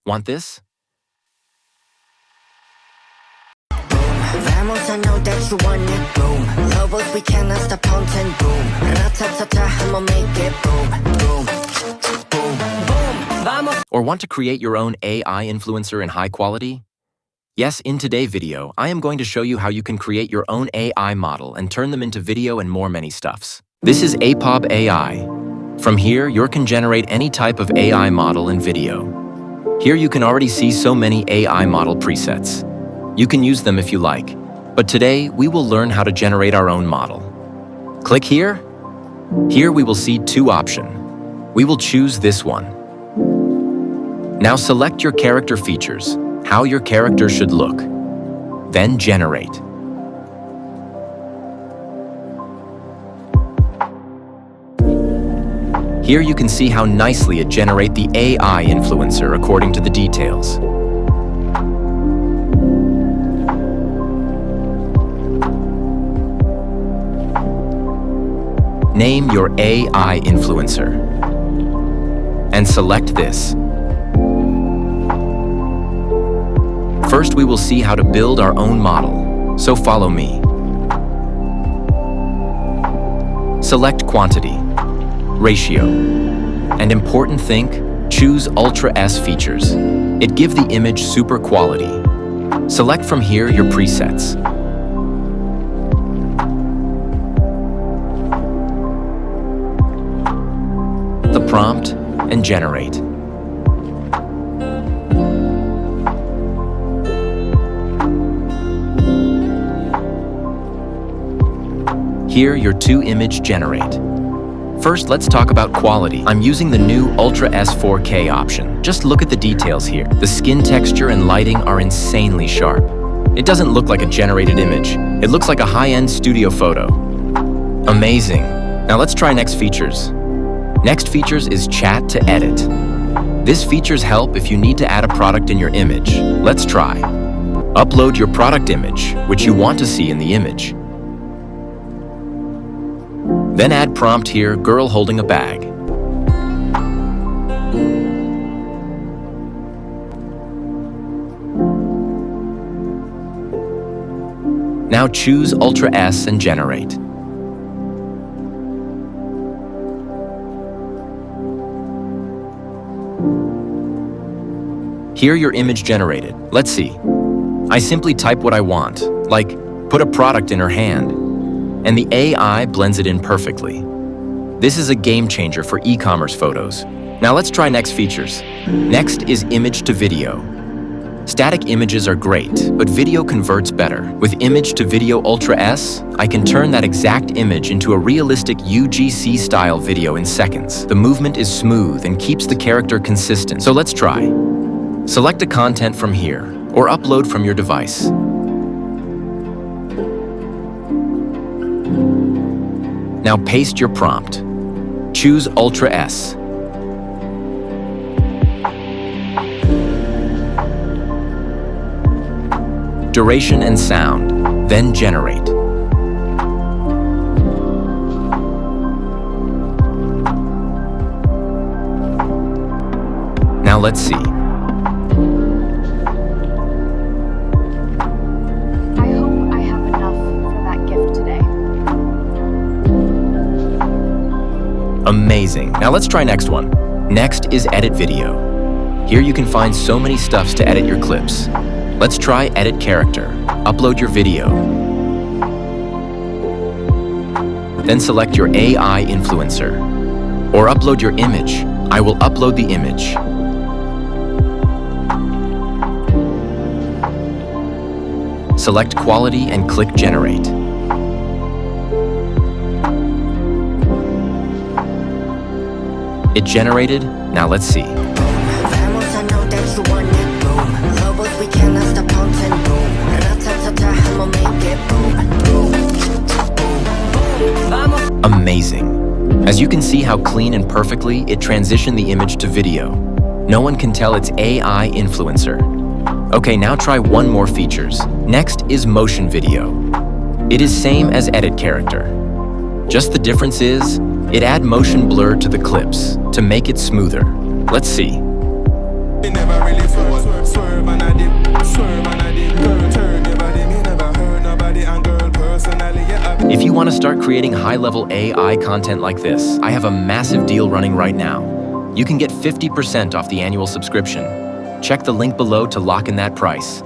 Want this? Vamos, I know that you want it, boom. Lobos, we cannot stop counting, boom. Ra-ta-ta-ta, I'ma make it, boom, boom, boom, boom. Vamos. Or want to create your own AI influencer in high quality? Yes, in today's video, I am going to show you how you can create your own AI model and turn them into video and more many stuffs. This is APOB AI. From here, you can generate any type of AI model and video. Here you can already see so many AI model presets. You can use them if you like, but today we will learn how to generate our own model. Click here. Here we will see two options. We will choose this one. Now select your character features, how your character should look. Then generate. Here you can see how nicely it generates the AI influencer according to the details. Name your AI influencer and select this. First, we will see how to build our own model, so follow me. Select quantity, ratio, and important thing, choose Ultra S features. It gives the image super quality. Select from here your presets. The prompt and generate. Here your two image generate. First, let's talk about quality. I'm using the new Ultra S 4K option. Just look at the details here. The skin texture and lighting are insanely sharp. It doesn't look like a generated image. It looks like a high-end studio photo. Amazing. Now let's try next features. Next features is chat to edit. This features help if you need to add a product in your image. Let's try. Upload your product image, which you want to see in the image. Then add prompt here, girl holding a bag. Now choose Ultra S and generate. Here your image generated. Let's see. I simply type what I want, like put a product in her hand, and the AI blends it in perfectly. This is a game changer for e-commerce photos. Now let's try next features. Next is image to video. Static images are great, but video converts better. With image to video Ultra S, I can turn that exact image into a realistic UGC style video in seconds. The movement is smooth and keeps the character consistent. So let's try. Select a content from here, or upload from your device. Now paste your prompt. Choose Ultra S. Duration and sound, then generate. Now let's see. Amazing. Now let's try next one. Next is edit video. Here you can find so many stuffs to edit your clips. Let's try edit character. Upload your video. Then select your AI influencer. Or upload your image. I will upload the image. Select quality and click generate. It generated. Now let's see. Vamos, I know that you want it, boom. Lobos, we cannot stop counting, boom. Ra-ta-ta-ta, I'ma make it, boom, boom, boom. Vamos. Amazing. As you can see how clean and perfectly it transitioned the image to video. No one can tell it's AI influencer. Okay, now try one more features. Next is motion video. It is same as edit character. Just the difference is, it add motion blur to the clips to make it smoother. Let's see. Me never really swerve and I dip, swerve and I dip. Girl, turn your body, me never hurt nobody, and girl, personally, yeah. If you want to start creating high-level AI content like this, I have a massive deal running right now. You can get 50% off the annual subscription. Check the link below to lock in that price.